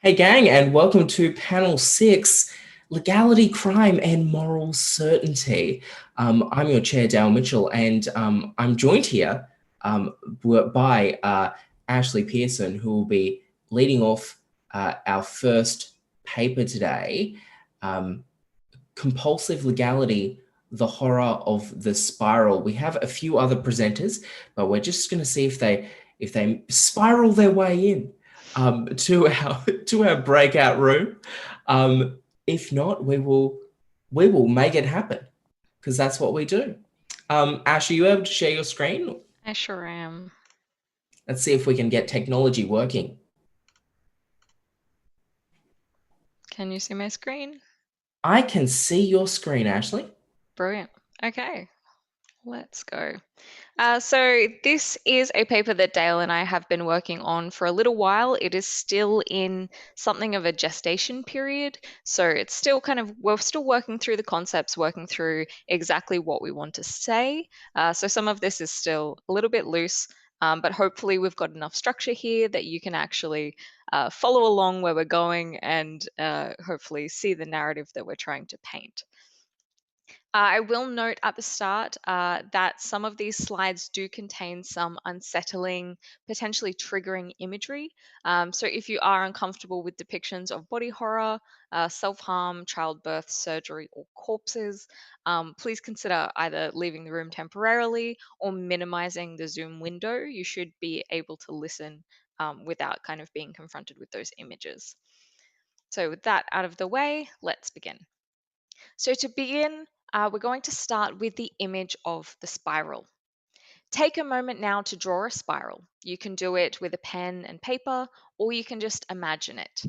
Hey gang, and welcome to panel 6, Legality, Crime and Moral Certainty. I'm your chair, Dale Mitchell, and I'm joined here by Ashley Pearson, who will be leading off our first paper today, um, Compulsive Legality, the Horror of the Spiral. We have a few other presenters, but we're just going to see if they spiral their way in to our breakout room. If not, we will make it happen because that's what we do. Ash, are you able to share your screen? I sure am. Let's see if we can get technology working. Can you see my screen? I can see your screen, Ashley. Brilliant. Okay, let's go. So this is a paper that Dale and I have been working on for a little while. It is still in something of a gestation period. So it's still we're still working through the concepts, working through exactly what we want to say. So some of this is still a little bit loose, but hopefully we've got enough structure here that you can actually follow along where we're going and hopefully see the narrative that we're trying to paint. I will note at the start that some of these slides do contain some unsettling, potentially triggering imagery. So if you are uncomfortable with depictions of body horror, self-harm, childbirth, surgery, or corpses, please consider either leaving the room temporarily or minimizing the Zoom window. You should be able to listen without kind of being confronted with those images. So with that out of the way, let's begin. So to begin, we're going to start with the image of the spiral. Take a moment now to draw a spiral. You can do it with a pen and paper, or you can just imagine it.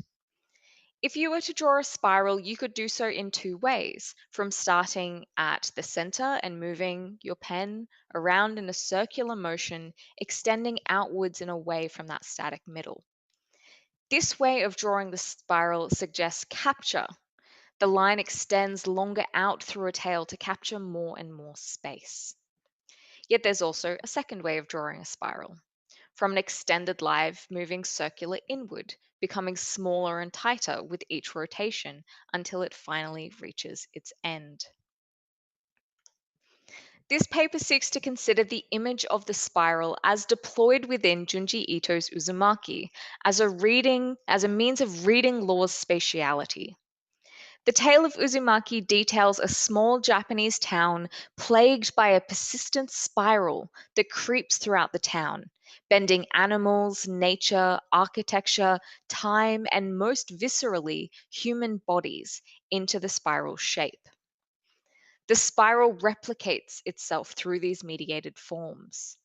If you were to draw a spiral, you could do so in two ways, from starting at the center and moving your pen around in a circular motion, extending outwards and away from that static middle. This way of drawing the spiral suggests capture. The line extends longer out through a tail to capture more and more space. Yet there's also a second way of drawing a spiral. From an extended live moving circular inward, becoming smaller and tighter with each rotation until it finally reaches its end. This paper seeks to consider the image of the spiral as deployed within Junji Ito's Uzumaki as a means of reading law's spatiality. The tale of Uzumaki details a small Japanese town plagued by a persistent spiral that creeps throughout the town, bending animals, nature, architecture, time, and most viscerally, human bodies into the spiral shape. The spiral replicates itself through these mediated forms.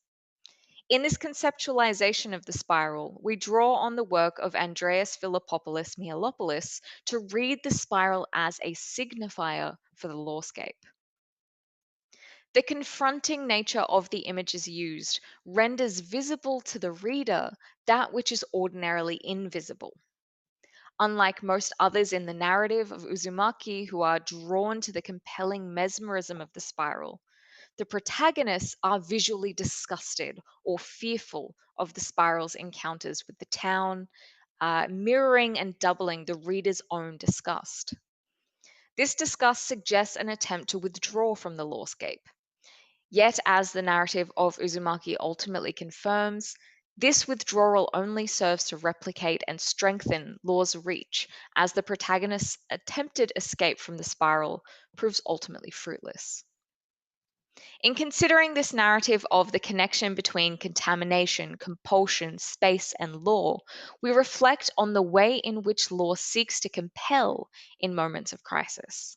In this conceptualization of the spiral, we draw on the work of Andreas Philippopoulos Mihalopoulos to read the spiral as a signifier for the lawscape. The confronting nature of the images used renders visible to the reader that which is ordinarily invisible. Unlike most others in the narrative of Uzumaki who are drawn to the compelling mesmerism of the spiral, the protagonists are visually disgusted or fearful of the spiral's encounters with the town, mirroring and doubling the reader's own disgust. This disgust suggests an attempt to withdraw from the lawscape. Yet, as the narrative of Uzumaki ultimately confirms, this withdrawal only serves to replicate and strengthen Law's reach, as the protagonist's attempted escape from the spiral proves ultimately fruitless. In considering this narrative of the connection between contamination, compulsion, space, and law, we reflect on the way in which law seeks to compel in moments of crisis.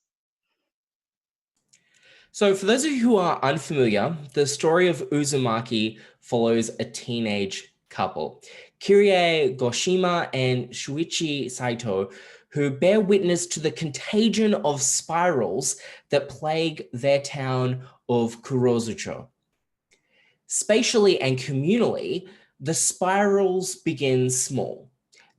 So, for those of you who are unfamiliar, the story of Uzumaki follows a teenage couple, Kirie Goshima and Shuichi Saito, who bear witness to the contagion of spirals that plague their town of Kurozucho. Spatially and communally, the spirals begin small.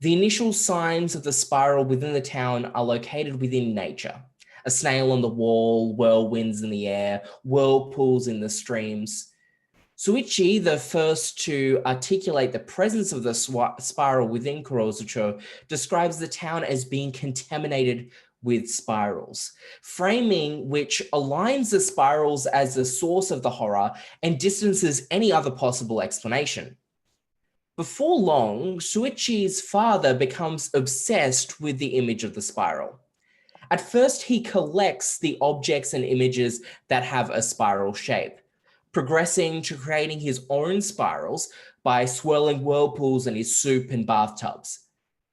The initial signs of the spiral within the town are located within nature. A snail on the wall, whirlwinds in the air, whirlpools in the streams. Suichi, the first to articulate the presence of the spiral within Kurozucho, describes the town as being contaminated with spirals, framing which aligns the spirals as the source of the horror and distances any other possible explanation. Before long, Suichi's father becomes obsessed with the image of the spiral. At first, he collects the objects and images that have a spiral shape, progressing to creating his own spirals by swirling whirlpools in his soup and bathtubs.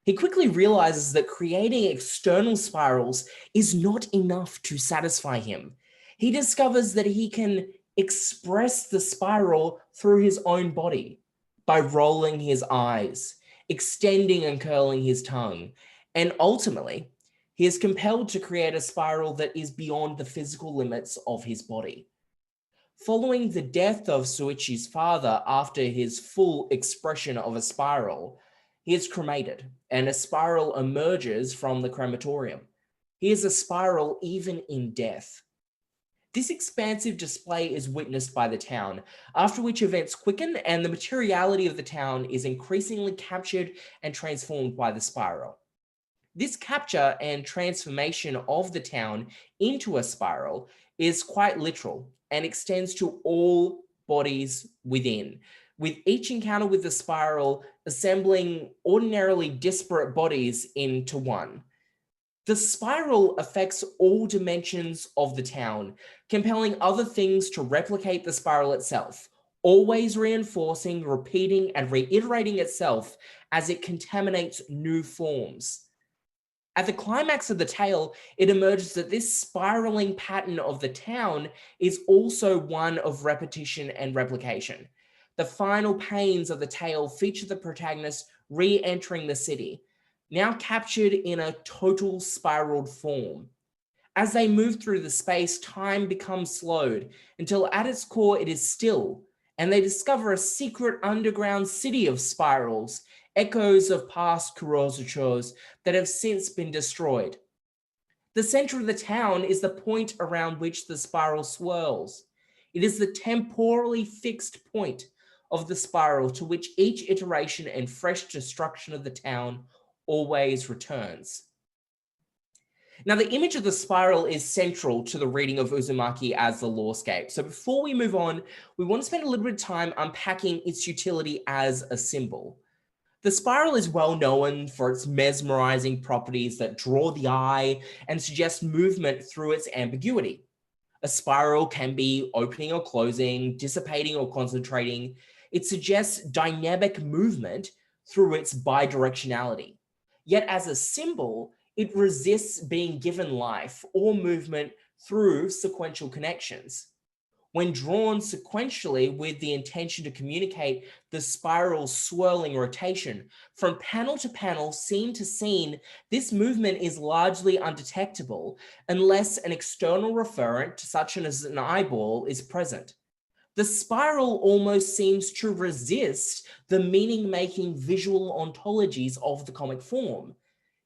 He quickly realizes that creating external spirals is not enough to satisfy him. He discovers that he can express the spiral through his own body by rolling his eyes, extending and curling his tongue, and ultimately, he is compelled to create a spiral that is beyond the physical limits of his body. Following the death of Suichi's father after his full expression of a spiral, he is cremated and a spiral emerges from the crematorium. He is a spiral even in death. This expansive display is witnessed by the town, after which events quicken and the materiality of the town is increasingly captured and transformed by the spiral. This capture and transformation of the town into a spiral is quite literal and extends to all bodies within, with each encounter with the spiral assembling ordinarily disparate bodies into one. The spiral affects all dimensions of the town, compelling other things to replicate the spiral itself, always reinforcing, repeating, and reiterating itself as it contaminates new forms. At the climax of the tale, it emerges that this spiraling pattern of the town is also one of repetition and replication. The final panes of the tale feature the protagonist re-entering the city, now captured in a total spiraled form. As they move through the space, time becomes slowed until at its core it is still, and they discover a secret underground city of spirals, echoes of past Kurozuchos that have since been destroyed. The center of the town is the point around which the spiral swirls. It is the temporally fixed point of the spiral to which each iteration and fresh destruction of the town always returns. Now, the image of the spiral is central to the reading of Uzumaki as the lawscape. So before we move on, we want to spend a little bit of time unpacking its utility as a symbol. The spiral is well known for its mesmerizing properties that draw the eye and suggest movement through its ambiguity. A spiral can be opening or closing, dissipating or concentrating. It suggests dynamic movement through its bidirectionality. Yet as a symbol, it resists being given life or movement through sequential connections. When drawn sequentially with the intention to communicate the spiral's swirling rotation, from panel to panel, scene to scene, this movement is largely undetectable unless an external referent, such as an eyeball, is present. The spiral almost seems to resist the meaning-making visual ontologies of the comic form.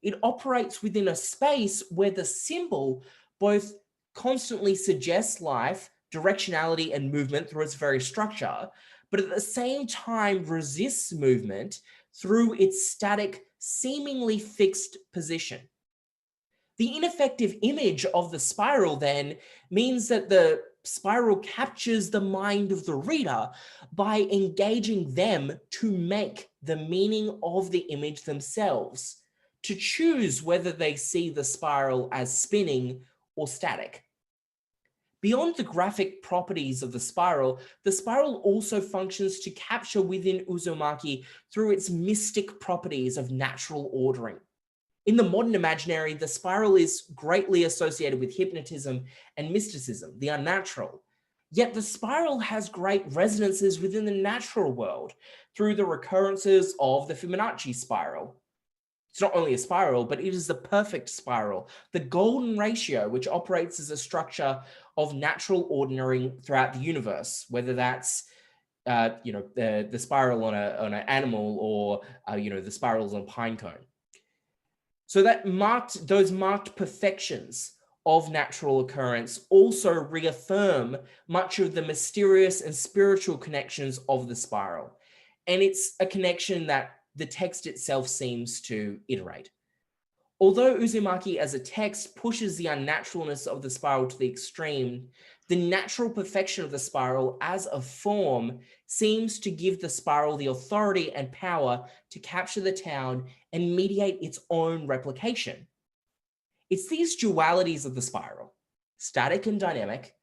It operates within a space where the symbol both constantly suggests life, directionality, and movement through its very structure, but at the same time resists movement through its static, seemingly fixed position. The ineffective image of the spiral then means that the spiral captures the mind of the reader by engaging them to make the meaning of the image themselves, to choose whether they see the spiral as spinning or static. Beyond the graphic properties of the spiral also functions to capture within Uzumaki through its mystic properties of natural ordering. In the modern imaginary, the spiral is greatly associated with hypnotism and mysticism, the unnatural. Yet the spiral has great resonances within the natural world through the recurrences of the Fibonacci spiral. It's not only a spiral, but it is the perfect spiral, the golden ratio, which operates as a structure of natural ordering throughout the universe, whether that's the spiral on an animal or the spirals on a pine cone. So those marked perfections of natural occurrence also reaffirm much of the mysterious and spiritual connections of the spiral. And it's a connection that the text itself seems to iterate. Although Uzumaki as a text pushes the unnaturalness of the spiral to the extreme, the natural perfection of the spiral as a form seems to give the spiral the authority and power to capture the town and mediate its own replication. It's these dualities of the spiral, static and dynamic,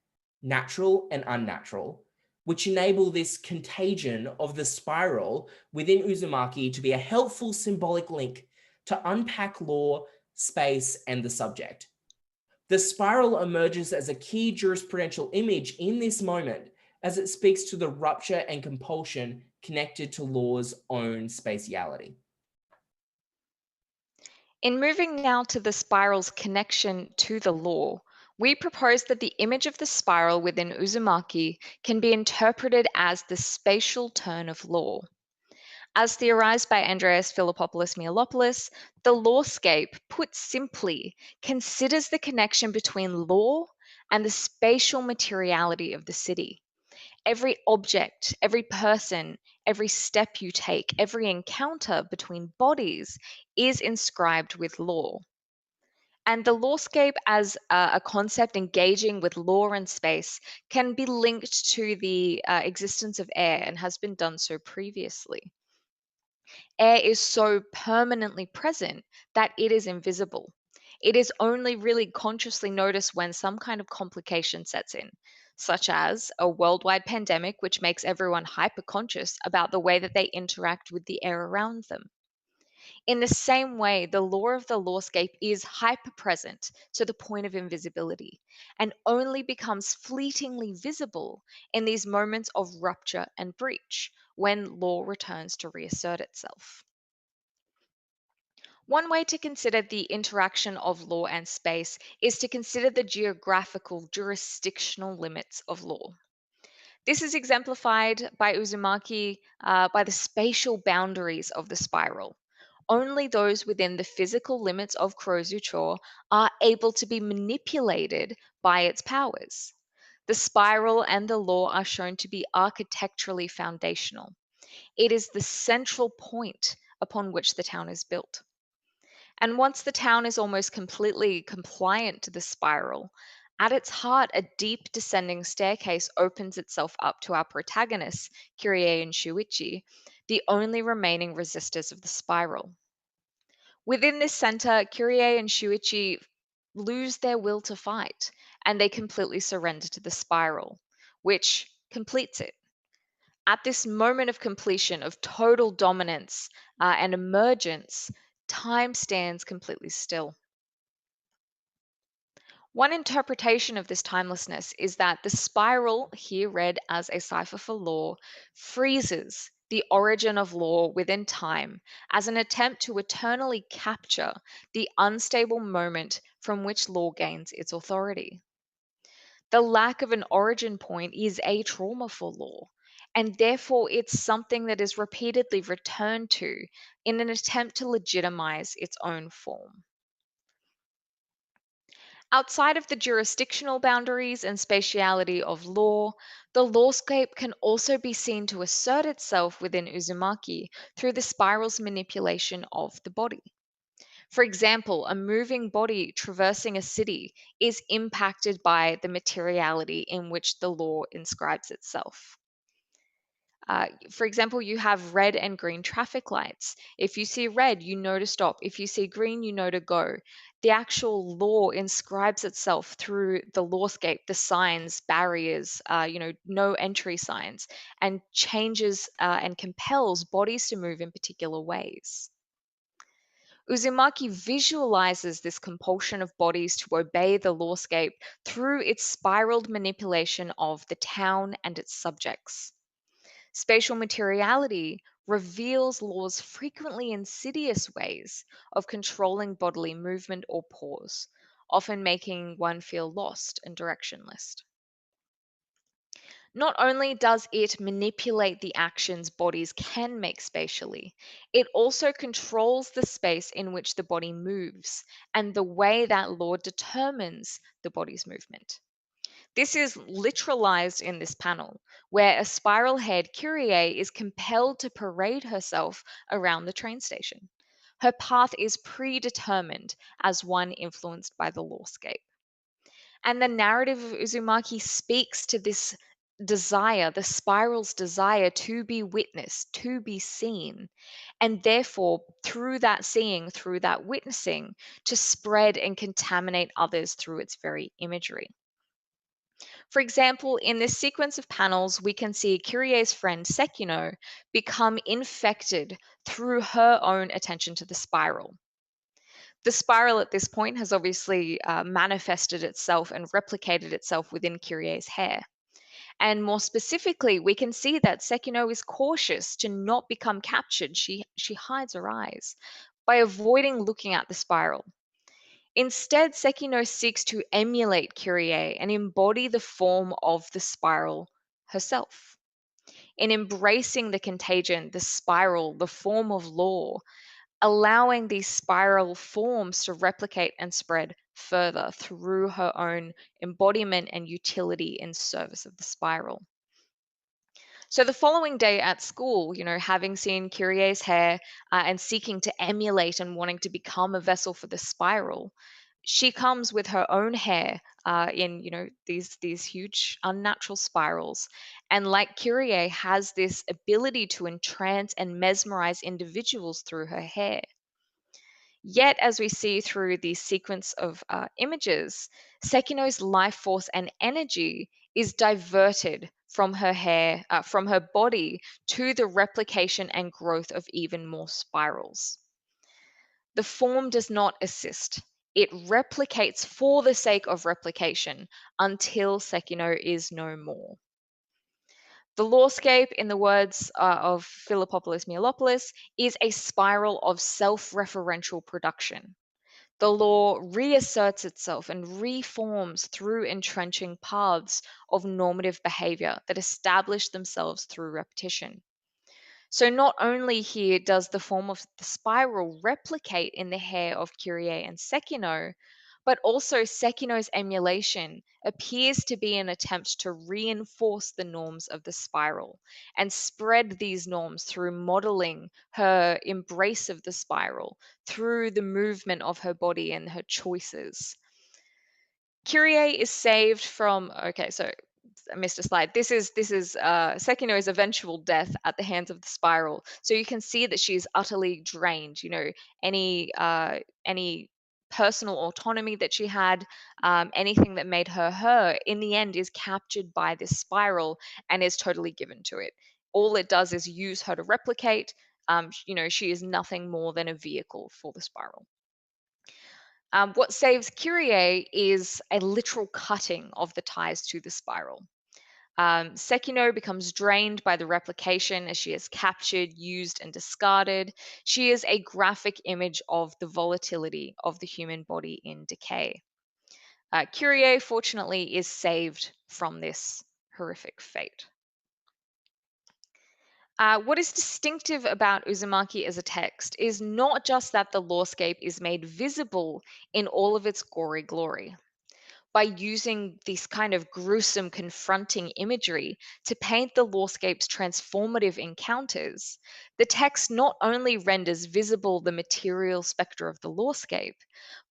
natural and unnatural, which enable this contagion of the spiral within Uzumaki to be a helpful symbolic link to unpack law, space, and the subject. The spiral emerges as a key jurisprudential image in this moment as it speaks to the rupture and compulsion connected to law's own spatiality. In moving now to the spiral's connection to the law, we propose that the image of the spiral within Uzumaki can be interpreted as the spatial turn of law. As theorized by Andreas Philippopoulos-Mialopoulos, the lawscape, put simply, considers the connection between law and the spatial materiality of the city. Every object, every person, every step you take, every encounter between bodies is inscribed with law. And the lawscape as a concept engaging with law and space can be linked to the existence of air and has been done so previously. Air is so permanently present that it is invisible. It is only really consciously noticed when some kind of complication sets in, such as a worldwide pandemic, which makes everyone hyper conscious about the way that they interact with the air around them. In the same way, the law of the lawscape is hyper present to the point of invisibility and only becomes fleetingly visible in these moments of rupture and breach when law returns to reassert itself. One way to consider the interaction of law and space is to consider the geographical jurisdictional limits of law. This is exemplified by Uzumaki by the spatial boundaries of the spiral. Only those within the physical limits of Kurozucho are able to be manipulated by its powers. The spiral and the law are shown to be architecturally foundational. It is the central point upon which the town is built. And once the town is almost completely compliant to the spiral, at its heart, a deep descending staircase opens itself up to our protagonists, Kyrie and Shuichi, the only remaining resistors of the spiral. Within this center, Kyrie and Shuichi lose their will to fight, and they completely surrender to the spiral, which completes it. At this moment of completion, of total dominance and emergence, time stands completely still. One interpretation of this timelessness is that the spiral, here read as a cipher for law, freezes the origin of law within time as an attempt to eternally capture the unstable moment from which law gains its authority. The lack of an origin point is a trauma for law, and therefore it's something that is repeatedly returned to in an attempt to legitimize its own form. Outside of the jurisdictional boundaries and spatiality of law, the lawscape can also be seen to assert itself within Uzumaki through the spiral's manipulation of the body. For example, a moving body traversing a city is impacted by the materiality in which the law inscribes itself. For example, you have red and green traffic lights. If you see red, you know to stop. If you see green, you know to go. The actual law inscribes itself through the lawscape, the signs, barriers, no entry signs, and changes and compels bodies to move in particular ways. Uzumaki visualizes this compulsion of bodies to obey the lawscape through its spiraled manipulation of the town and its subjects. Spatial materiality reveals law's frequently insidious ways of controlling bodily movement or pause, often making one feel lost and directionless. Not only does it manipulate the actions bodies can make spatially, it also controls the space in which the body moves and the way that law determines the body's movement. This is literalized in this panel, where a spiral haired Kyrie is compelled to parade herself around the train station. Her path is predetermined as one influenced by the lawscape. And the narrative of Uzumaki speaks to this desire, the spiral's desire to be witnessed, to be seen, and therefore, through that seeing, through that witnessing, to spread and contaminate others through its very imagery. For example, in this sequence of panels, we can see Kyrie's friend Sekino become infected through her own attention to the spiral. The spiral at this point has obviously manifested itself and replicated itself within Kyrie's hair. And more specifically, we can see that Sekino is cautious to not become captured. She hides her eyes by avoiding looking at the spiral. Instead, Sekino seeks to emulate Kyrie and embody the form of the spiral herself. In embracing the contagion, the spiral, the form of law, allowing these spiral forms to replicate and spread further through her own embodiment and utility in service of the spiral. So the following day at school, having seen Kyrie's hair and seeking to emulate and wanting to become a vessel for the spiral, she comes with her own hair in, these huge unnatural spirals, and like Kyrie, has this ability to entrance and mesmerize individuals through her hair. Yet, as we see through the sequence of images, Sekino's life force and energy is diverted from her hair, from her body, to the replication and growth of even more spirals. The form does not assist. It replicates for the sake of replication until Sekino is no more. The lawscape, in the words of Philopoulos Mialopoulos, is a spiral of self referential production. The law reasserts itself and reforms through entrenching paths of normative behavior that establish themselves through repetition. So, not only here does the form of the spiral replicate in the hair of Kyrie and Sekino, but also Sekino's emulation appears to be an attempt to reinforce the norms of the spiral and spread these norms through modeling her embrace of the spiral, through the movement of her body and her choices. Kyrie is saved from, okay, so I missed a slide. This is Sekino's eventual death at the hands of the spiral. So you can see that she's utterly drained. Any personal autonomy that she had, anything that made her her, in the end is captured by this spiral and is totally given to it. All it does is use her to replicate. She is nothing more than a vehicle for the spiral. What saves Kyrie is a literal cutting of the ties to the spiral. Sekino becomes drained by the replication as she is captured, used, and discarded. She is a graphic image of the volatility of the human body in decay. Kyrie, fortunately, is saved from this horrific fate. What is distinctive about Uzumaki as a text is not just that the lawscape is made visible in all of its gory glory. By using this kind of gruesome, confronting imagery to paint the lawscape's transformative encounters, the text not only renders visible the material spectre of the lawscape,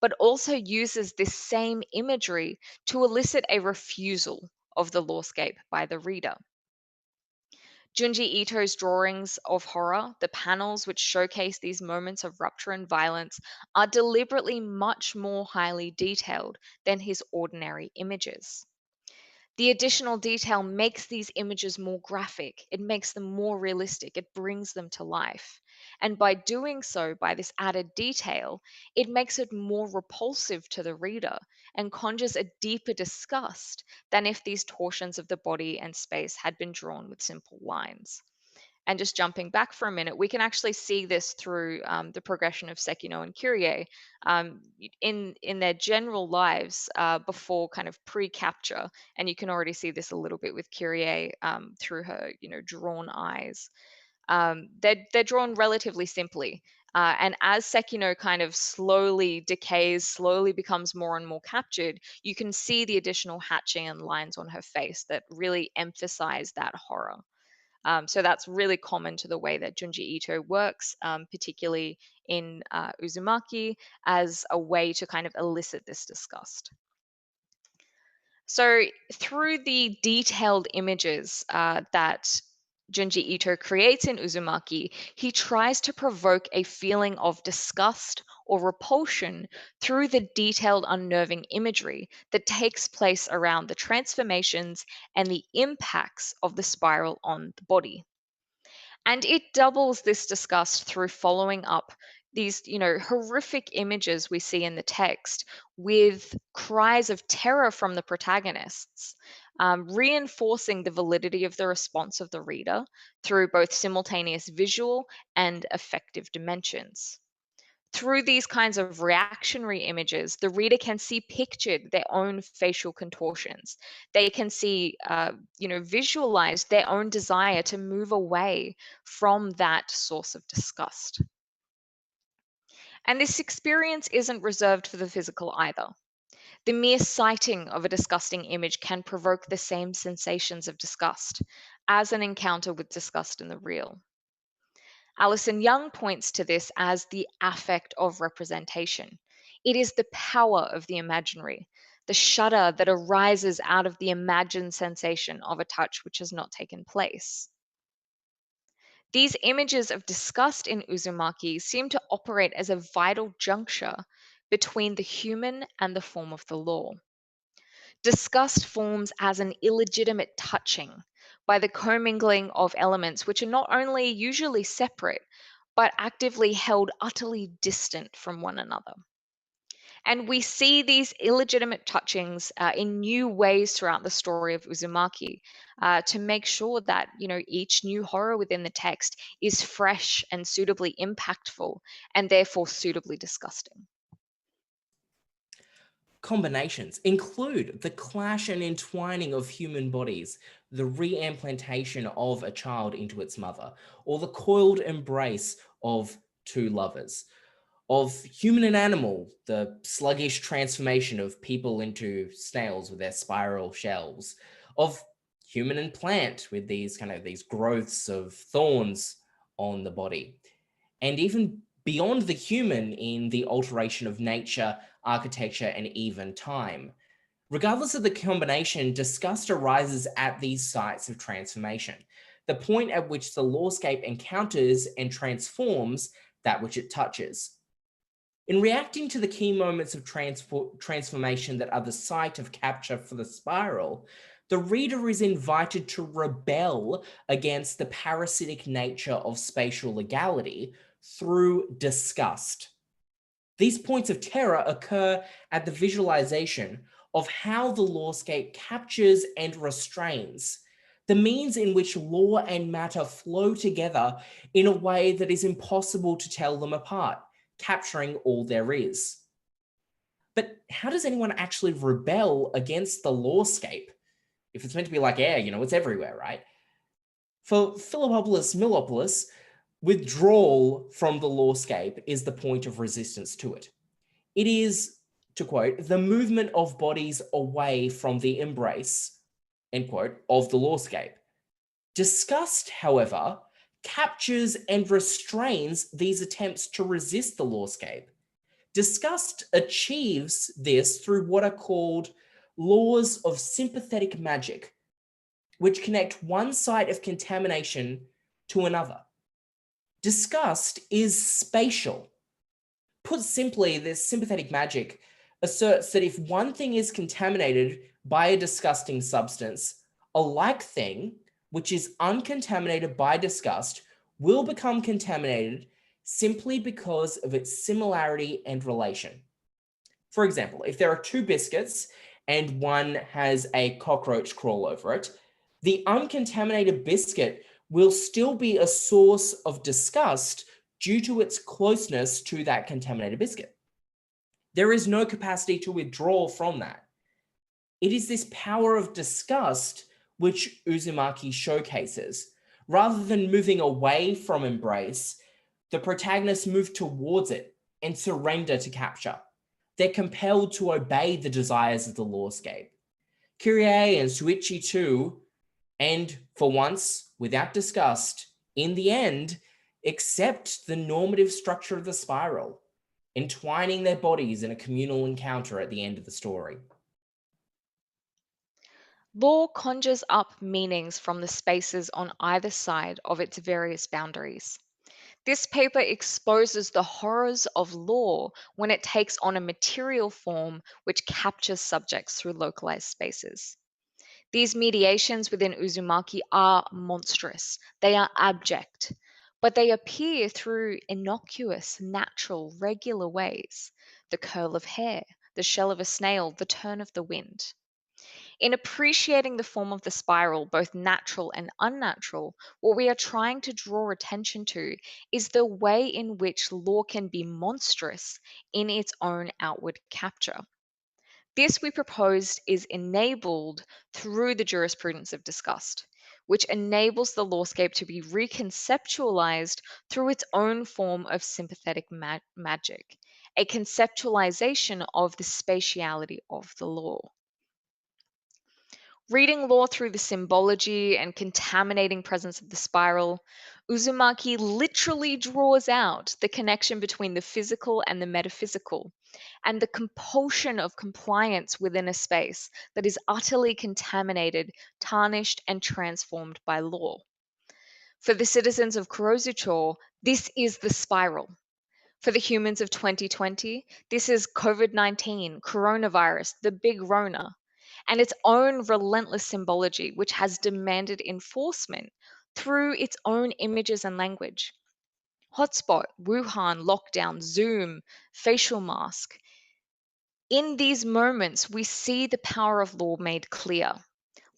but also uses this same imagery to elicit a refusal of the lawscape by the reader. Junji Ito's drawings of horror, the panels which showcase these moments of rupture and violence, are deliberately much more highly detailed than his ordinary images. The additional detail makes these images more graphic, it makes them more realistic, it brings them to life. And by doing so, by this added detail, it makes it more repulsive to the reader and conjures a deeper disgust than if these torsions of the body and space had been drawn with simple lines. And just jumping back for a minute, we can actually see this through the progression of Sekino and Kyrie in their general lives before kind of pre-capture. And you can already see this a little bit with Kyrie through her, drawn eyes. They're drawn relatively simply. And as Sekino kind of slowly decays, slowly becomes more and more captured, you can see the additional hatching and lines on her face that really emphasize that horror. So that's really common to the way that Junji Ito works, particularly in Uzumaki, as a way to kind of elicit this disgust. So through the detailed images that Junji Ito creates in Uzumaki, he tries to provoke a feeling of disgust or repulsion through the detailed, unnerving imagery that takes place around the transformations and the impacts of the spiral on the body. And it doubles this disgust through following up these, horrific images we see in the text with cries of terror from the protagonists, reinforcing the validity of the response of the reader through both simultaneous visual and affective dimensions. Through these kinds of reactionary images, the reader can see pictured their own facial contortions. They can see, visualize their own desire to move away from that source of disgust. And this experience isn't reserved for the physical either. The mere sighting of a disgusting image can provoke the same sensations of disgust as an encounter with disgust in the real. Alison Young points to this as the affect of representation. It is the power of the imaginary, the shudder that arises out of the imagined sensation of a touch which has not taken place. These images of disgust in Uzumaki seem to operate as a vital juncture between the human and the form of the law. Disgust forms as an illegitimate touching by the commingling of elements which are not only usually separate, but actively held utterly distant from one another. And we see these illegitimate touchings in new ways throughout the story of Uzumaki to make sure that each new horror within the text is fresh and suitably impactful, and therefore suitably disgusting. Combinations include the clash and entwining of human bodies, the reimplantation of a child into its mother, or the coiled embrace of two lovers. Of human and animal, the sluggish transformation of people into snails with their spiral shells. Of human and plant with these growths of thorns on the body. And even beyond the human in the alteration of nature, architecture, and even time. Regardless of the combination, disgust arises at these sites of transformation, the point at which the lawscape encounters and transforms that which it touches. In reacting to the key moments of transformation that are the site of capture for the spiral, the reader is invited to rebel against the parasitic nature of spatial legality through disgust. These points of terror occur at the visualization of how the lawscape captures and restrains, the means in which law and matter flow together in a way that is impossible to tell them apart, capturing all there is. But how does anyone actually rebel against the lawscape? If it's meant to be like air, it's everywhere, right? For Philopoulos Milopoulos, withdrawal from the lawscape is the point of resistance to it. It is, to quote, the movement of bodies away from the embrace, end quote, of the lawscape. Disgust, however, captures and restrains these attempts to resist the lawscape. Disgust achieves this through what are called laws of sympathetic magic, which connect one site of contamination to another. Disgust is spatial. Put simply, this sympathetic magic asserts that if one thing is contaminated by a disgusting substance, a like thing, which is uncontaminated by disgust, will become contaminated simply because of its similarity and relation. For example, if there are two biscuits and one has a cockroach crawl over it, the uncontaminated biscuit will still be a source of disgust due to its closeness to that contaminated biscuit. There is no capacity to withdraw from that. It is this power of disgust which Uzumaki showcases. Rather than moving away from embrace, the protagonists move towards it and surrender to capture. They're compelled to obey the desires of the lawscape. Kyrie and Suichi too, and for once, without disgust, in the end, accept the normative structure of the spiral, entwining their bodies in a communal encounter at the end of the story. Law conjures up meanings from the spaces on either side of its various boundaries. This paper exposes the horrors of law when it takes on a material form which captures subjects through localized spaces. These mediations within Uzumaki are monstrous, they are abject, but they appear through innocuous, natural, regular ways: the curl of hair, the shell of a snail, the turn of the wind. In appreciating the form of the spiral, both natural and unnatural, what we are trying to draw attention to is the way in which law can be monstrous in its own outward capture. This, we proposed, is enabled through the jurisprudence of disgust, which enables the lawscape to be reconceptualized through its own form of sympathetic magic, a conceptualization of the spatiality of the law. Reading law through the symbology and contaminating presence of the spiral, Uzumaki literally draws out the connection between the physical and the metaphysical, and the compulsion of compliance within a space that is utterly contaminated, tarnished, and transformed by law. For the citizens of Kurozucho, this is the spiral. For the humans of 2020, this is COVID-19, coronavirus, the big Rona, and its own relentless symbology, which has demanded enforcement through its own images and language. Hotspot, Wuhan, lockdown, Zoom, facial mask. In these moments, we see the power of law made clear,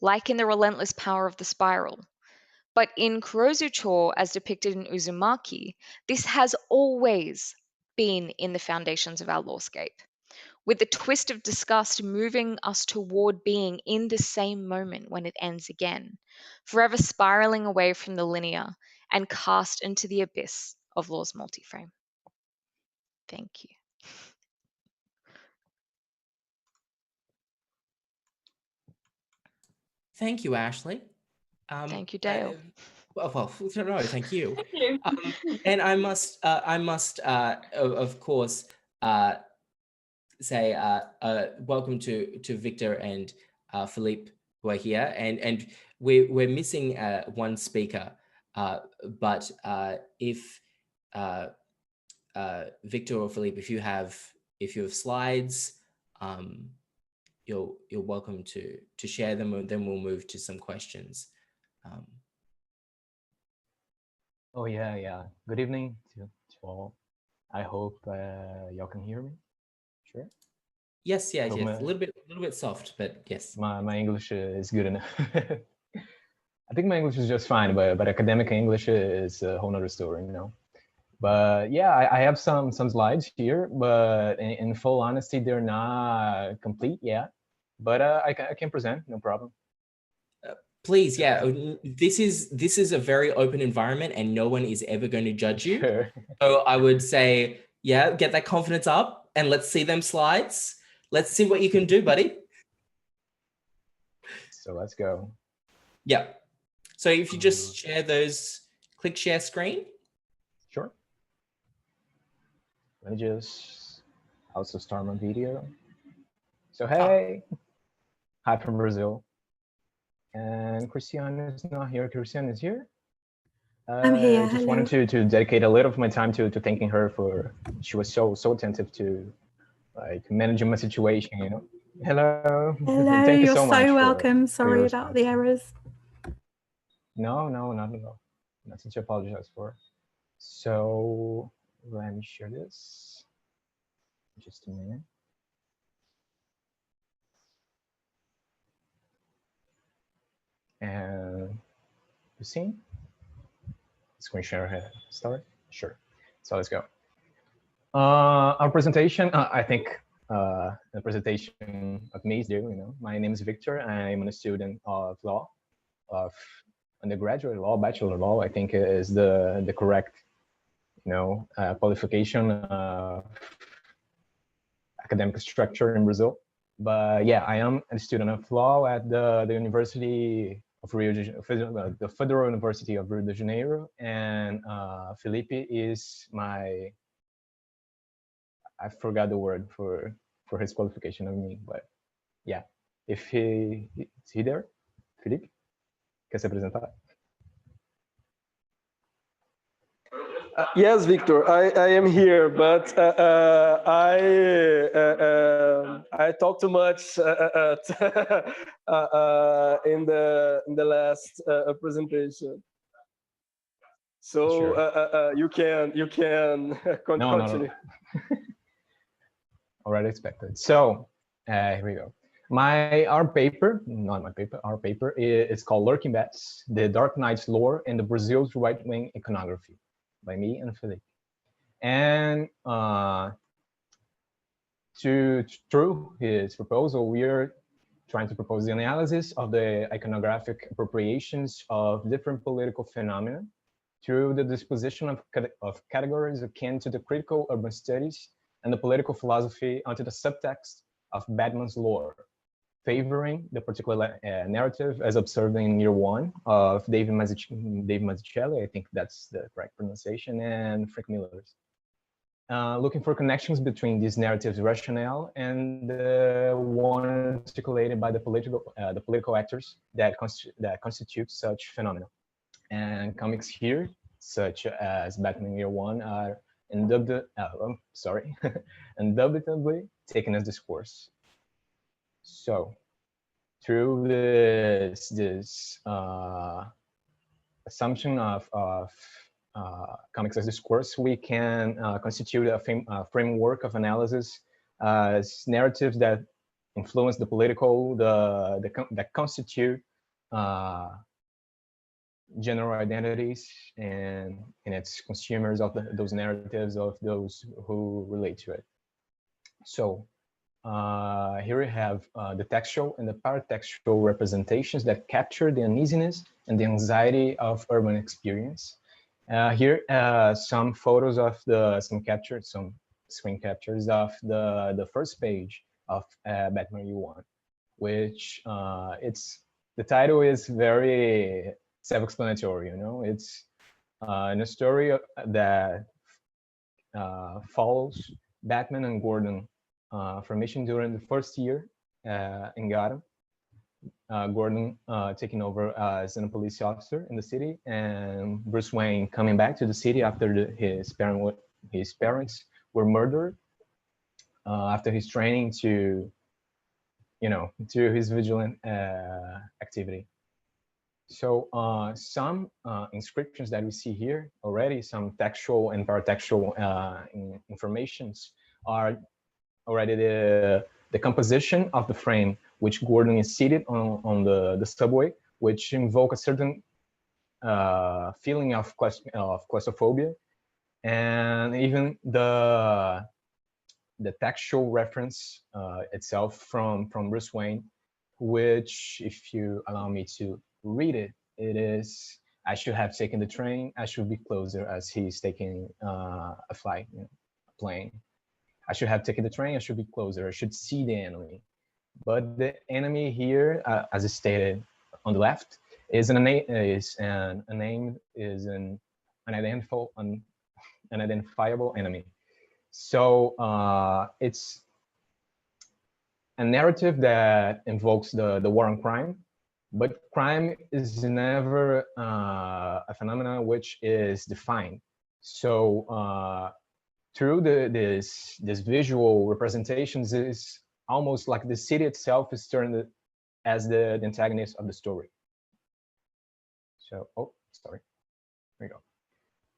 like in the relentless power of the spiral. But in Kurozucho, as depicted in Uzumaki, this has always been in the foundations of our lawscape, with the twist of disgust moving us toward being in the same moment when it ends again, forever spiraling away from the linear and cast into the abyss of law's multiframe. Thank you. Thank you, Ashley. Thank you, Dale. Well, no, thank you. Thank you. And I must, of course, say welcome to Victor and Philippe, who are here, and we're missing one speaker, but if Victor or Philippe, if you have slides, you're welcome to share them, and then we'll move to some questions. Oh yeah. Good evening to all. I hope y'all can hear me. Sure. Yes. A little bit soft, but yes. My English is good enough. I think my English is just fine, but academic English is a whole nother story, you know. But yeah, I have some slides here, but in full honesty, they're not complete yet. But I can present, no problem. Please, yeah. This is a very open environment, and no one is ever going to judge you. Sure. So I would say, yeah, get that confidence up, and let's see them slides. Let's see what you can do, buddy. So let's go. Yeah. So if you just share those, click share screen. Sure. Let me just also start my video. So hey, hi from Brazil. And Christiane is not here. Christiane is here. I'm here. I just Hello. wanted to dedicate a little of my time to thanking her for, she was so attentive to like managing my situation, you know. Hello. Hello, Thank you you're so much. so welcome. For Sorry your about the response. errors. No, not at all. Nothing to apologize for. So let me share this. Just a minute. And you see? screen share start? Sure. So let's go. Our presentation, I think the presentation of me is due, My name is Victor. I'm a student of law, of undergraduate law, bachelor law, I think is the correct, qualification of academic structure in Brazil. But yeah, I am a student of law at the University of the Federal University of Rio de Janeiro, and Felipe is my, I forgot the word for his qualification of me, but yeah, is he there? Felipe, quer se apresentar? Yes, Victor, I am here, but I talked too much in the last presentation. So Sure. you can continue. No. Already expected. So here we go. Our paper is called Lurking Bats: The Dark Knight's Lore in the Brazil's Right-Wing Iconography, by me and Felipe. And through his proposal, we are trying to propose the analysis of the iconographic appropriations of different political phenomena through the disposition of categories akin to the critical urban studies and the political philosophy onto the subtext of Batman's lore, favoring the particular narrative as observed in year one of Dave Mazzucchelli, I think that's the correct pronunciation, and Frank Miller's. Looking for connections between these narratives' rationale and the one articulated by the political actors that constitute such phenomena. And comics here, such as Batman Year One, are indubitably taken as discourse. So, through this assumption of comics as discourse, we can constitute a framework of analysis as narratives that influence the political, that constitute general identities and its consumers of those narratives, of those who relate to it. So here we have the textual and the paratextual representations that capture the uneasiness and the anxiety of urban experience. Here, some photos of some screen captures of the first page of Batman Year One, which the title is very self-explanatory. It's in a story that follows Batman and Gordon formation during the first year in Gotham. Gordon taking over as a police officer in the city, and Bruce Wayne coming back to the city after his parents were murdered, after his training to his vigilant activity. So some inscriptions that we see here already, some textual and paratextual informations, are already the composition of the frame which Gordon is seated on the subway, which invoke a certain feeling of claustrophobia, and even the textual reference itself from Bruce Wayne, which, if you allow me to read it, it is, "I should have taken the train, I should be closer," as he's taking a flight, a plane. "I should have taken the train, I should be closer, I should see the enemy." But the enemy here, as is stated on the left, is an unidentifiable enemy. So it's a narrative that invokes the war on crime, but crime is never a phenomenon which is defined. So through this visual representations, is almost like the city itself is turned as the antagonist of the story. So, sorry, here we go.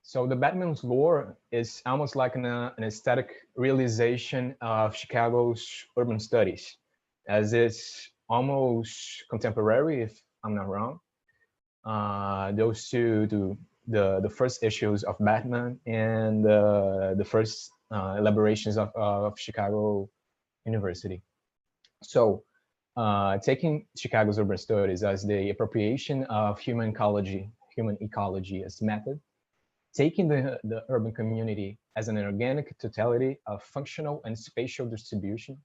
So the Batman's lore is almost like an aesthetic realization of Chicago's urban studies, as it's almost contemporary, if I'm not wrong. Those two the first issues of Batman and the first elaborations of Chicago University. So taking Chicago's urban studies as the appropriation of human ecology as method, taking the urban community as an organic totality of functional and spatial distribution,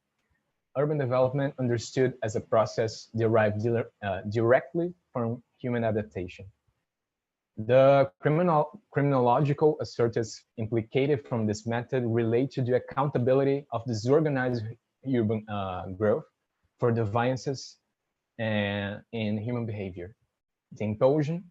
urban development understood as a process derived directly from human adaptation. The criminological assertions implicated from this method relate to the accountability of disorganized urban growth for deviances in human behavior. The imposition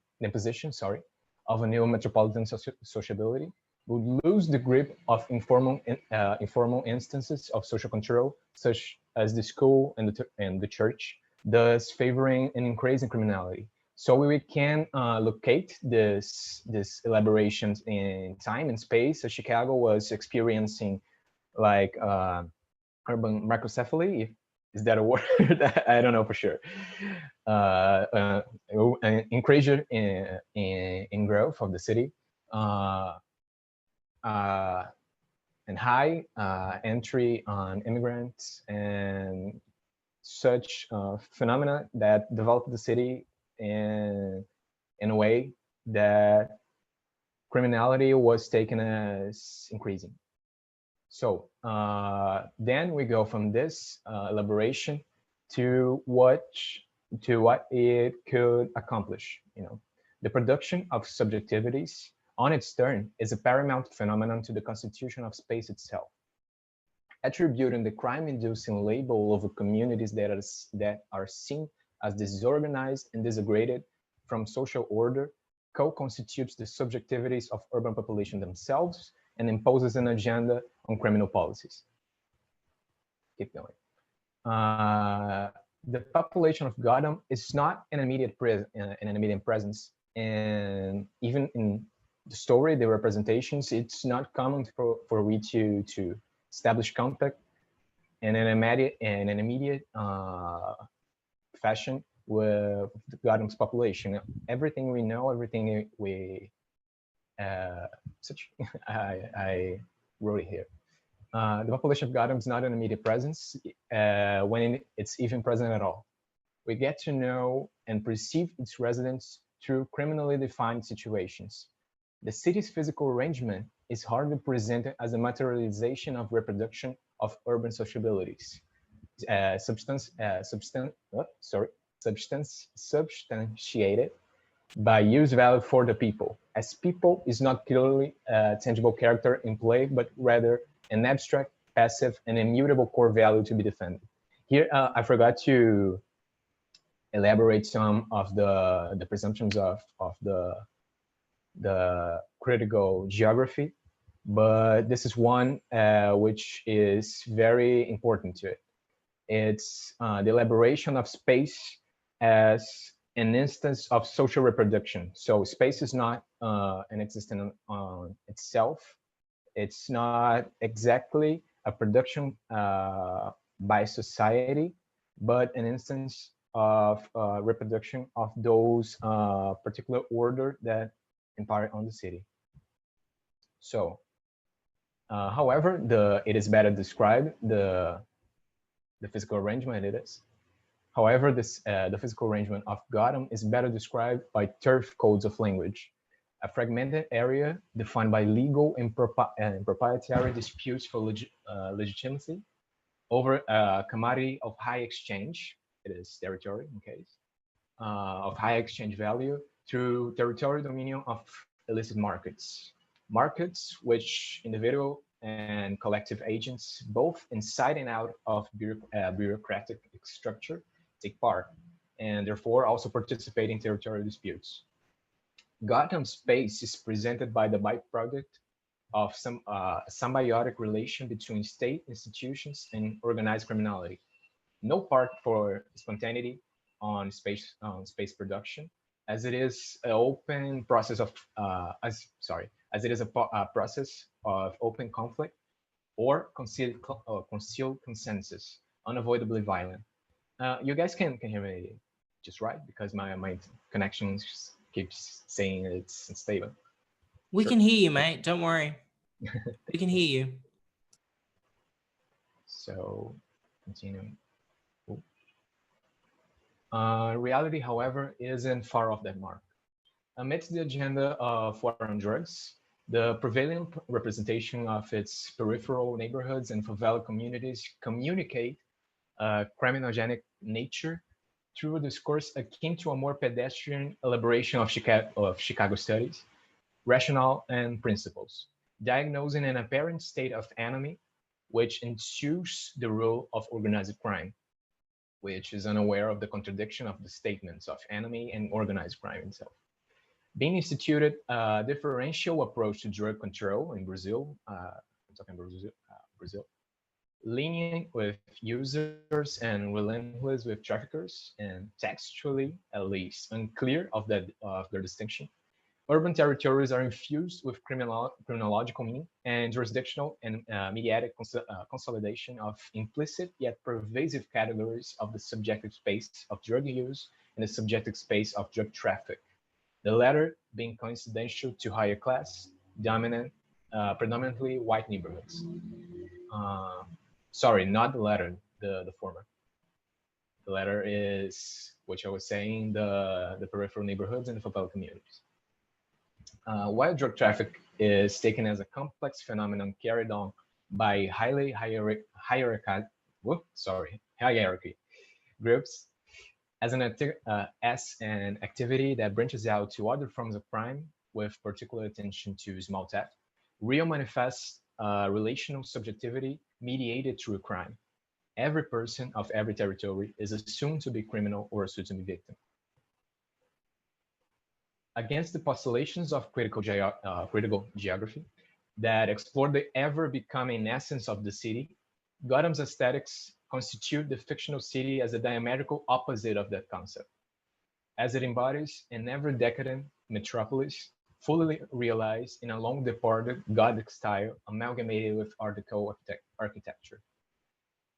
of a new metropolitan sociability would lose the grip of informal instances of social control, such as the school and the church, thus favoring an increase in criminality. So we can locate this elaborations in time and space. So Chicago was experiencing like urban microcephaly. Is that a word? I don't know for sure. An increase in growth of the city, and high entry on immigrants and such phenomena that developed the city in a way that criminality was taken as increasing. So then we go from this elaboration to what it could accomplish. The production of subjectivities on its turn is a paramount phenomenon to the constitution of space itself. Attributing the crime-inducing label over communities that are seen as disorganized and disaggregated from social order co-constitutes the subjectivities of urban population themselves and imposes an agenda on criminal policies. Keep going. The population of Gotham is not an immediate presence, and even in the story, the representations, it's not common for we to establish contact in an immediate fashion with Gotham's population. Everything we know, everything we I wrote it here. The population of Gotham is not an immediate presence when it's even present at all. We get to know and perceive its residents through criminally defined situations. The city's physical arrangement is hardly presented as a materialization of reproduction of urban sociabilities. Substantiated by use value for the people, as people is not clearly a tangible character in play, but rather an abstract, passive, and immutable core value to be defended. Here, I forgot to elaborate some of the presumptions of the critical geography, but this is one which is very important to it. It's the elaboration of space as an instance of social reproduction. So space is not an existence on itself. It's not exactly a production by society, but an instance of reproduction of those particular order that impart on the city. So, however, it is better described the physical arrangement it is. However, the physical arrangement of Gotham is better described by turf codes of language, a fragmented area defined by legal and proprietary disputes for legitimacy over a commodity of high exchange, it is territory in case, of high exchange value through territorial dominion of illicit markets. Markets which individual and collective agents, both inside and out of bureaucratic structure, take part, and therefore also participate in territorial disputes. Gotham space is presented by the byproduct of some symbiotic relation between state institutions and organized criminality. No part for spontaneity on space production, as it is an open process of as it is a process of open conflict or concealed consensus, unavoidably violent. You guys can hear me just right because my connection keeps saying it's unstable. We Sure. can hear you, mate. Don't worry. We can hear you. So, continuing. Reality, however, isn't far off that mark. Amidst the agenda of war on drugs, the prevailing representation of its peripheral neighborhoods and favela communities communicate a criminogenic nature through a discourse akin to a more pedestrian elaboration of Chicago studies, rationale and principles, diagnosing an apparent state of enemy which ensues the rule of organized crime, which is unaware of the contradiction of the statements of enemy and organized crime itself. Being instituted a differential approach to drug control in Brazil, I'm talking Brazil, lenient with users and relentless with traffickers, and textually, at least, unclear of their distinction. Urban territories are infused with criminological meaning and jurisdictional and mediatic consolidation of implicit yet pervasive categories of the subjective space of drug use and the subjective space of drug traffic. The latter being coincidental to higher class, dominant, predominantly white neighborhoods. Sorry, not the latter, the former. The latter is, which I was saying, the peripheral neighborhoods and the favela communities. While drug traffic is taken as a complex phenomenon carried on by highly hierarchy groups, as an activity that branches out to other forms of crime with particular attention to small theft, real manifests relational subjectivity mediated through crime. Every person of every territory is assumed to be criminal or assumed to be victim. Against the postulations of critical geography that explore the ever-becoming essence of the city, Gotham's aesthetics constitute the fictional city as a diametrical opposite of that concept, as it embodies an ever-decadent metropolis fully realized in a long-departed Gothic style amalgamated with Art Deco architecture.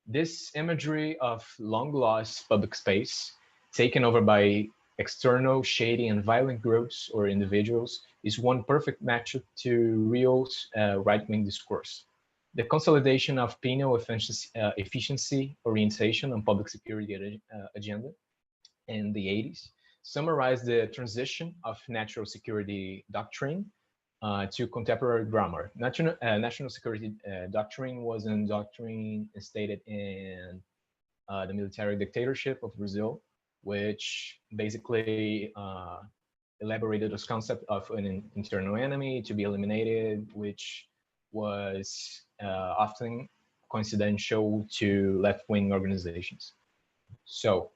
This imagery of long-lost public space, taken over by external, shady, and violent groups or individuals, is one perfect match to Rio's right-wing discourse. The consolidation of penal efficiency orientation on public security agenda in the 80s summarized the transition of natural security doctrine to contemporary grammar. National security doctrine was a doctrine stated in the military dictatorship of Brazil, which basically elaborated this concept of an internal enemy to be eliminated, which was often coincidental to left-wing organizations. So,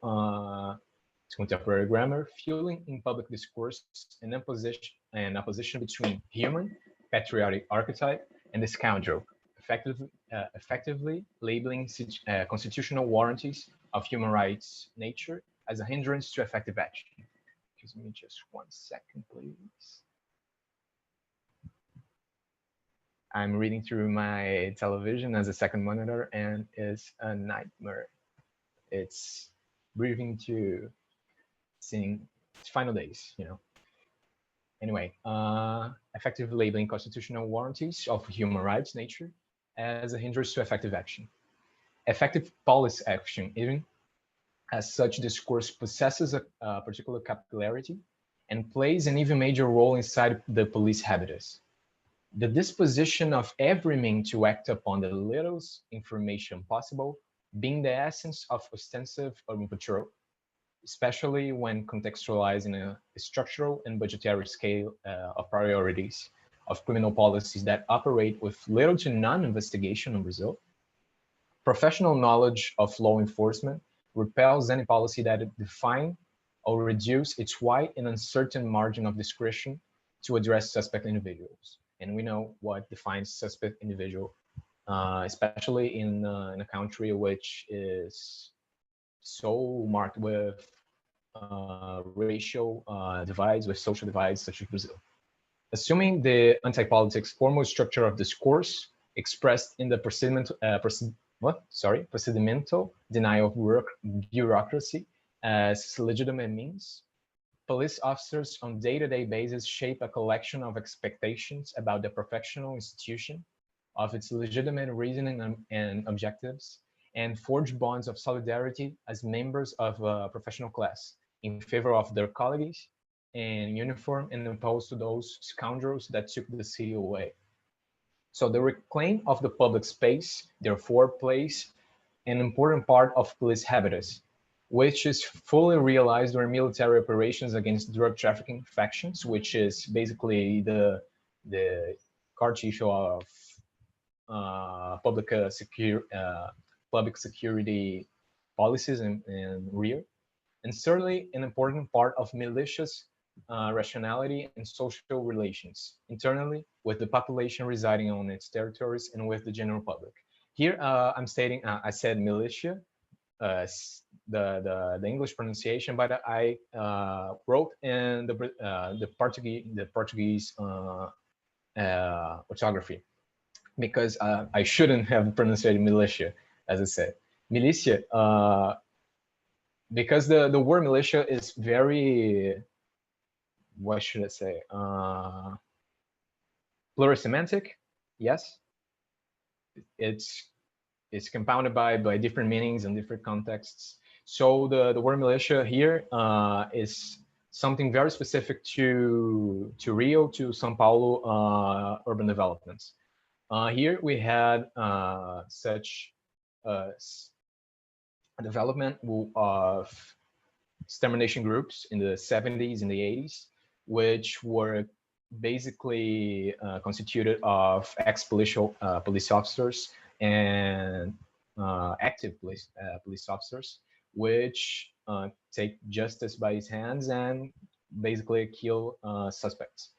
contemporary grammar, fueling in public discourse an opposition between human, patriotic archetype and the scoundrel, effectively labeling constitutional warranties of human rights nature as a hindrance to effective action. Excuse me just 1 second, please. I'm reading through my television as a second monitor and it's a nightmare. It's breathing to seeing its final days, you know. Anyway, effective labeling constitutional warranties of human rights nature as a hindrance to effective action. Effective policy action, even as such discourse possesses a particular capillarity and plays an even major role inside the police habitus. The disposition of every man to act upon the littlest information possible being the essence of ostensive urban patrol, especially when contextualizing a structural and budgetary scale of priorities of criminal policies that operate with little to none investigation in Brazil. Professional knowledge of law enforcement repels any policy that define or reduce its wide and uncertain margin of discretion to address suspect individuals. And we know what defines suspect individual, especially in a country which is so marked with racial divides, with social divides, such as Brazil. Assuming the anti-politics formal structure of discourse expressed in the procedimental denial of bureaucracy as legitimate means, police officers on day-to-day basis shape a collection of expectations about the professional institution, of its legitimate reasoning and objectives, and forge bonds of solidarity as members of a professional class in favor of their colleagues in uniform and opposed to those scoundrels that took the city away. So the reclaim of the public space, therefore, plays an important part of police habitus, which is fully realized during military operations against drug trafficking factions, which is basically the car chief of public security policies in Rio, and certainly an important part of militias rationality and social relations internally with the population residing on its territories and with the general public. Here I'm stating, I said militia, the English pronunciation, but I wrote in the Portuguese orthography, because I shouldn't have pronounced militia, as I said. Militia, because the word militia is very, what should I say? Plurisemantic, yes. It's compounded by different meanings and different contexts. So the word militia here is something very specific to Rio, to São Paulo urban developments. Here we had such a development of extermination groups in the 70s and the 80s, which were basically constituted of ex-police officers and active police officers, which take justice by his hands and basically kill suspects.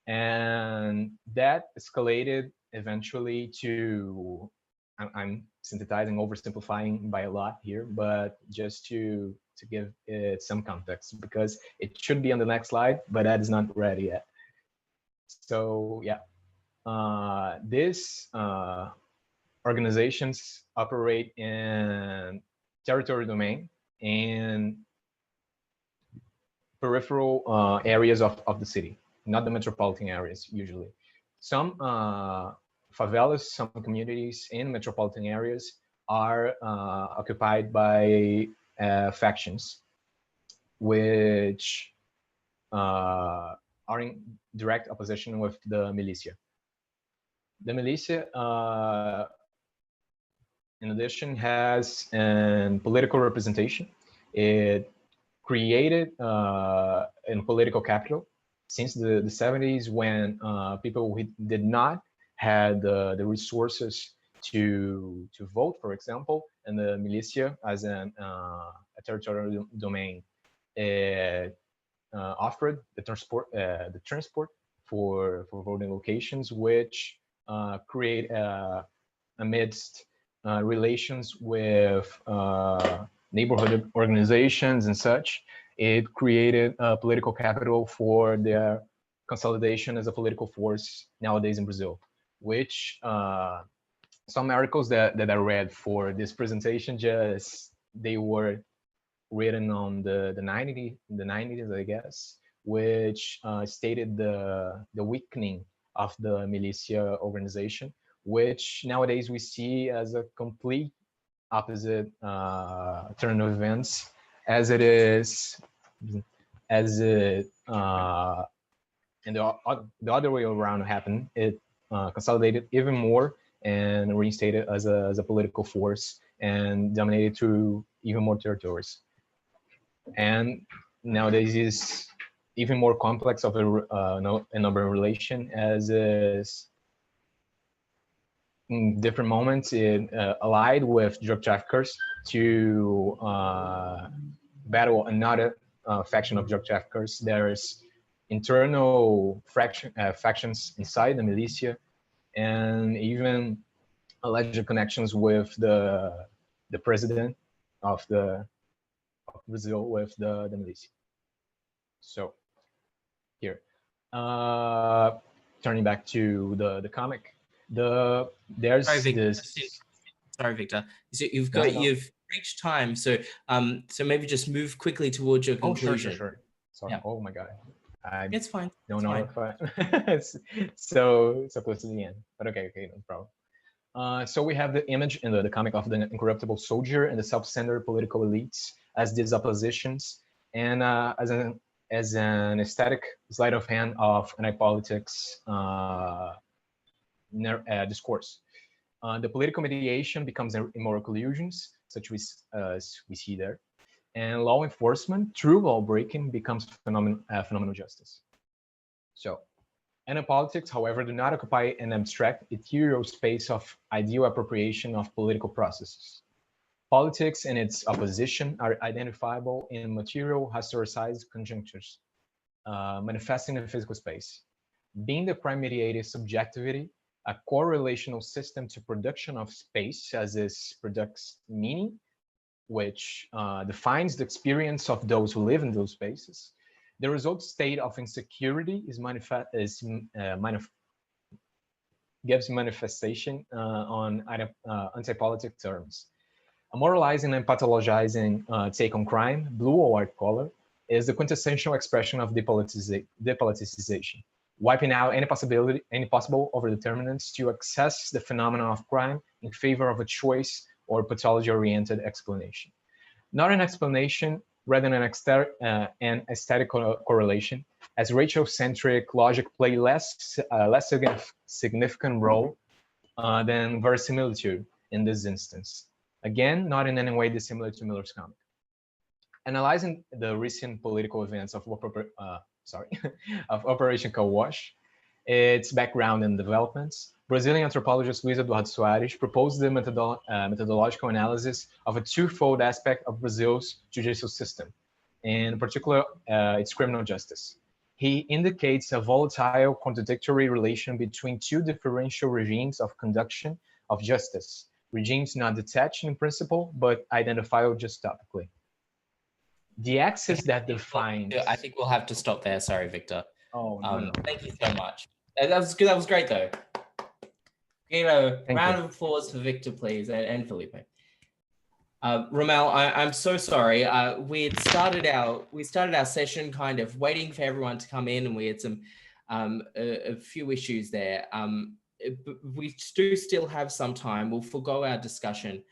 And that escalated eventually to, I'm synthesizing, oversimplifying by a lot here, but just to give it some context, because it should be on the next slide, but that is not ready yet. So yeah, these organizations operate in territory domain and peripheral areas of the city, not the metropolitan areas usually. Some favelas, some communities in metropolitan areas are occupied by factions, which are in direct opposition with the militia. The militia, in addition, has a political representation. It created a political capital since the 70s, when people who did not have the resources to vote, for example, and the militia as a territorial domain offered the transport for voting locations, which create amidst relations with neighborhood organizations and such. It created a political capital for their consolidation as a political force nowadays in Brazil, which some articles that I read for this presentation, they were written on the 90s, I guess, which stated the weakening of the militia organization, which nowadays we see as a complete opposite turn of events, as it is, and the other way around happened. It consolidated even more and reinstated as a political force and dominated through even more territories. And nowadays is even more complex of a number of relation, as is in different moments it allied with drug traffickers to battle another faction of drug traffickers. There's internal factions inside the militia, and even alleged connections with the president of Brazil with the militia. So here, turning back to the comic, there's Sorry, Victor. this. Sorry, Victor. So you've No. reached time. So so maybe just move quickly towards your conclusion. Oh, sure. Sorry. Yeah. Oh my God. I It's fine. don't It's know fine. if it's so close to the end. But okay, no problem. So we have the image in the comic of the incorruptible soldier and the self-centered political elites as these oppositions, and as an aesthetic sleight of hand of anti-politics discourse. The political mediation becomes immoral collusions, such as we see there, and law enforcement through law breaking becomes phenomenal justice. So, anti-politics, however, do not occupy an abstract, ethereal space of ideal appropriation of political processes. Politics and its opposition are identifiable in material, historicized conjunctures, manifesting in physical space. Being the crime-mediated subjectivity, a correlational system to production of space as this products meaning, which defines the experience of those who live in those spaces. The result state of insecurity gives manifestation on anti-politic terms. A moralizing and pathologizing take on crime, blue or white collar, is the quintessential expression of depoliticization, wiping out any possible overdeterminants to access the phenomenon of crime in favor of a choice or pathology-oriented explanation. Not an explanation, rather than an aesthetic correlation, as racial-centric logic play less significant role than verisimilitude in this instance. Again, not in any way dissimilar to Miller's comic. Analyzing the recent political events of Operation Kawash, its background and developments, Brazilian anthropologist Luiz Eduardo Soares proposed the methodological analysis of a twofold aspect of Brazil's judicial system, in particular its criminal justice. He indicates a volatile, contradictory relation between two differential regimes of conduction of justice, regimes not detached in principle, but identifiable just topically. The axis that defines... I think we'll have to stop there. Sorry, Victor. Oh, no. Thank you so much. That was good. That was great, though. Round of applause for Victor, please, and Felipe. Ramel, I'm so sorry. We started our session kind of waiting for everyone to come in, and we had some a few issues there. We do still have some time. We'll forgo our discussion.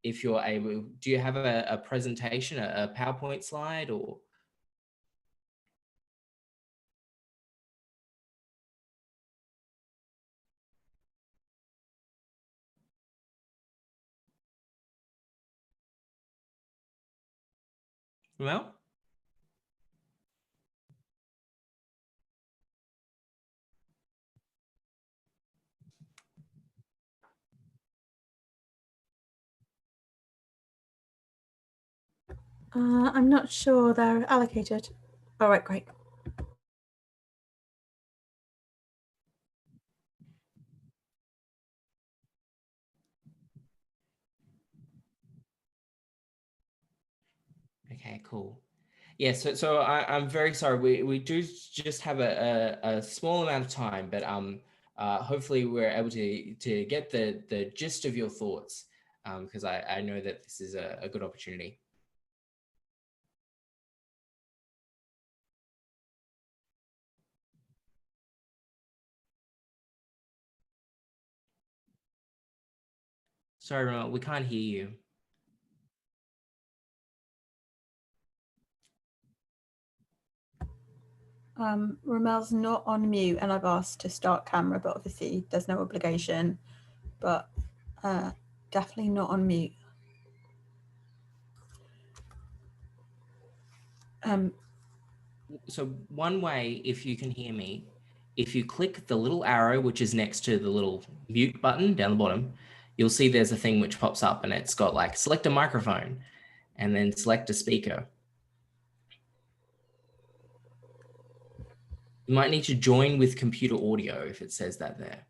If you're able, do you have a presentation, a PowerPoint slide, or? Well, I'm not sure they're allocated. All right, great. okay, cool. Yeah, so I'm very sorry. We do just have a small amount of time, but hopefully we're able to get the gist of your thoughts, because I know that this is a good opportunity. Sorry, Ramon, we can't hear you. Ramel's not on mute, and I've asked to start camera, but obviously there's no obligation, but definitely not on mute. So one way, if you can hear me, if you click the little arrow, which is next to the little mute button down the bottom, you'll see there's a thing which pops up, and it's got like select a microphone and then select a speaker. You might need to join with computer audio if it says that there.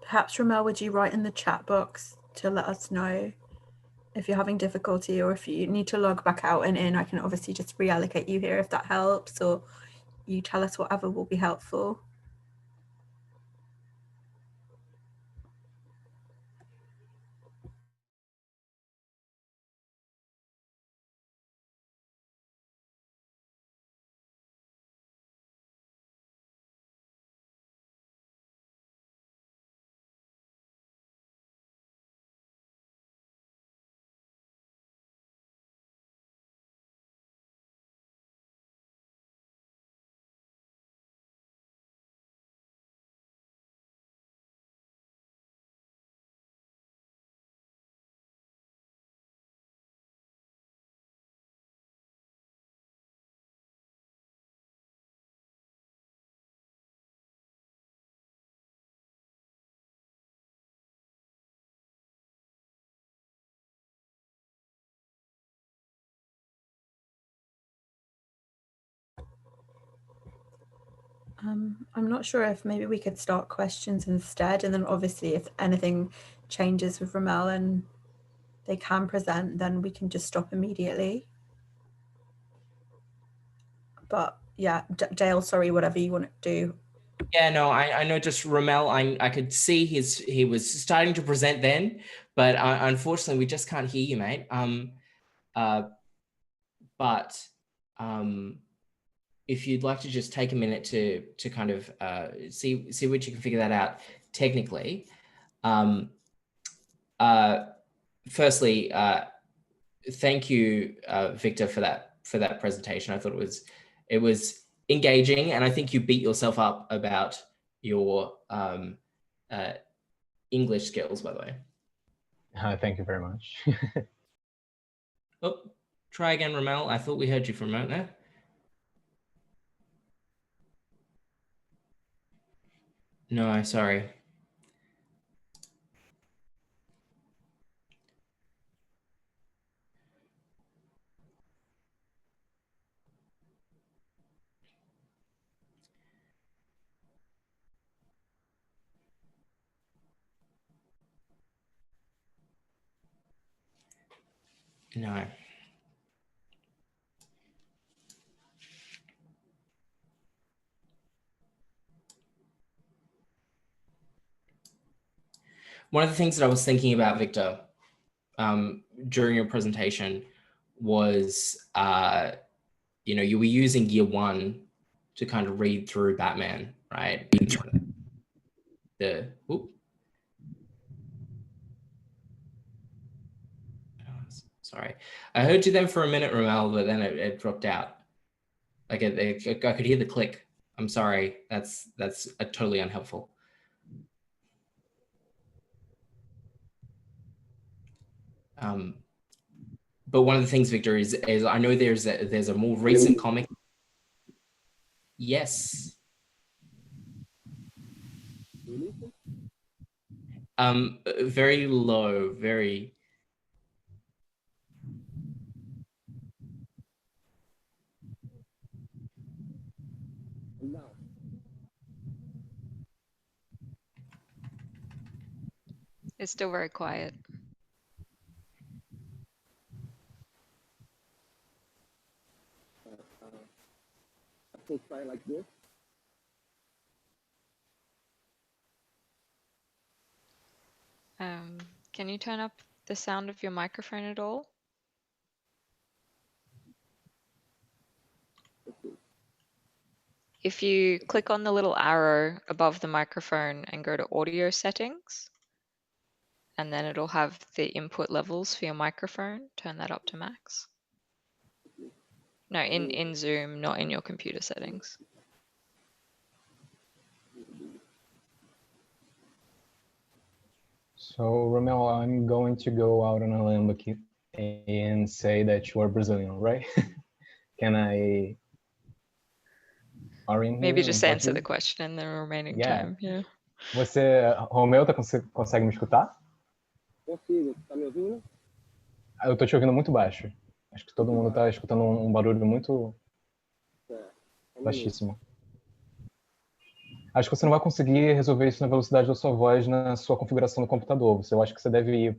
Perhaps, Ramel, would you write in the chat box to let us know if you're having difficulty, or if you need to log back out and in. I can obviously just reallocate you here if that helps, or you tell us whatever will be helpful. I'm not sure if maybe we could start questions instead, and then obviously if anything changes with Ramel and they can present, then we can just stop immediately. But yeah, Dale, sorry, whatever you want to do. Yeah, no, I know. Just Ramel, I could see he was starting to present then, but unfortunately we just can't hear you, mate. But if you'd like to just take a minute to kind of see what you can figure that out technically. Firstly, thank you, Victor, for that presentation. I thought it was engaging, and I think you beat yourself up about your English skills, by the way. Thank you very much. Oh, try again, Ramel. I thought we heard you for a moment there. No, sorry. No. One of the things that I was thinking about, Victor, during your presentation was, you were using year one to kind of read through Batman, right? Sorry, I heard you then for a minute, Ramel, but then it dropped out. Like I could hear the click. I'm sorry. That's totally unhelpful. But one of the things, Victor, is I know there's a more recent comic. Yes. Very low, very. It's still very quiet. So try like this. Can you turn up the sound of your microphone at all? If you click on the little arrow above the microphone and go to audio settings, and then it'll have the input levels for your microphone, turn that up to max. No, in Zoom, not in your computer settings. So, Romel, I'm going to go out on a limb and say that you are Brazilian, right? Can I? Maybe just answer the question in the remaining time. Yeah. Você, Romeu, consegue me escutar? Consigo. Tá me ouvindo? Eu tô te ouvindo muito baixo. Acho que todo mundo tá escutando barulho muito baixíssimo. acho que você não vai conseguir resolver isso na velocidade da sua voz na sua configuração do computador. Eu acho que você deve ir